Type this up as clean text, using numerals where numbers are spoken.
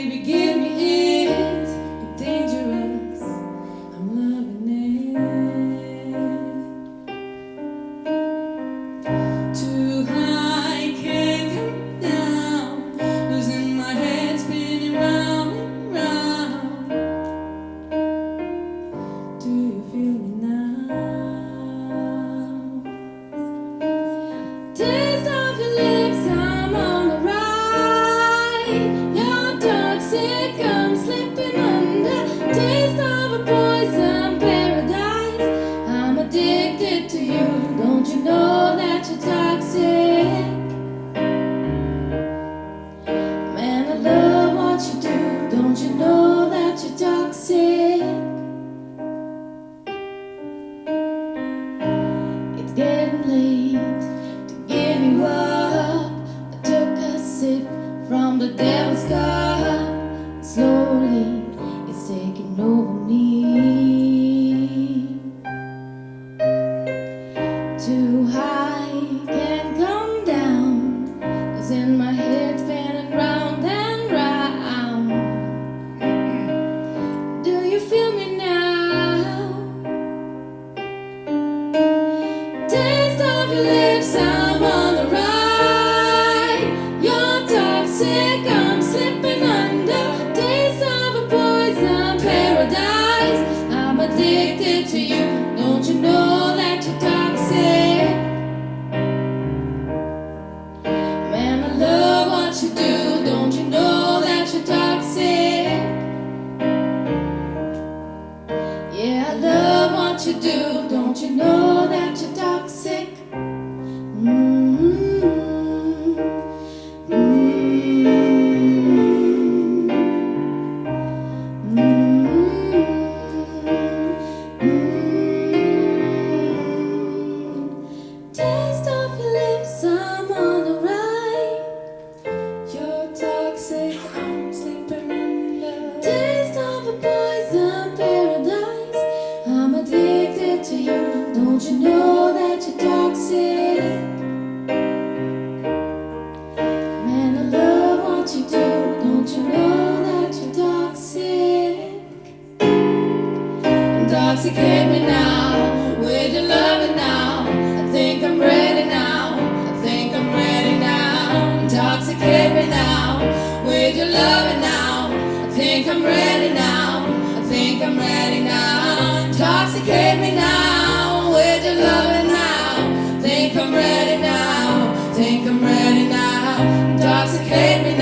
baby, give me it. You're dangerous, I'm loving it. Too high, can't come down. Losing my head, spinning round and round. Do you feel me now? Taste of your lips, I'm on the ride. Your toxic, I'm slipping under. Taste of a poison paradise. I'm addicted to you. Don't you know that you're toxic? Man, I love what you do. Don't you know that you're toxic? It's getting late to give you up. I took a sip from the devil's cup. Slowly, it's taking over me. Too high, can't come down. 'Cause in my head, spinning round and round. Do you feel me now? Taste of your lips, I'm on the ride. You're toxic, I'm slipping under. Taste of a poison paradise. I'm addicted to you. Don't you know that you're toxic? Man, I love what you do. Don't you know that you're toxic? Yeah, I love what you do. Don't you know that you're toxic? Taste of your lips, I'm on the ride. You're toxic, I'm sleeping in love. Taste of a poison paradise. I'm addicted to you. Don't you know that you're toxic? Man, I love what you do. Don't you know that you're toxic? Intoxicate me now with your loving now. I think I'm ready now. I think I'm ready now. Intoxicate me now with your loving now. I think I'm ready now. I think I'm ready now. Intoxicate me now with your loving now. Think I'm ready now. Think I'm ready now. Intoxicate me now.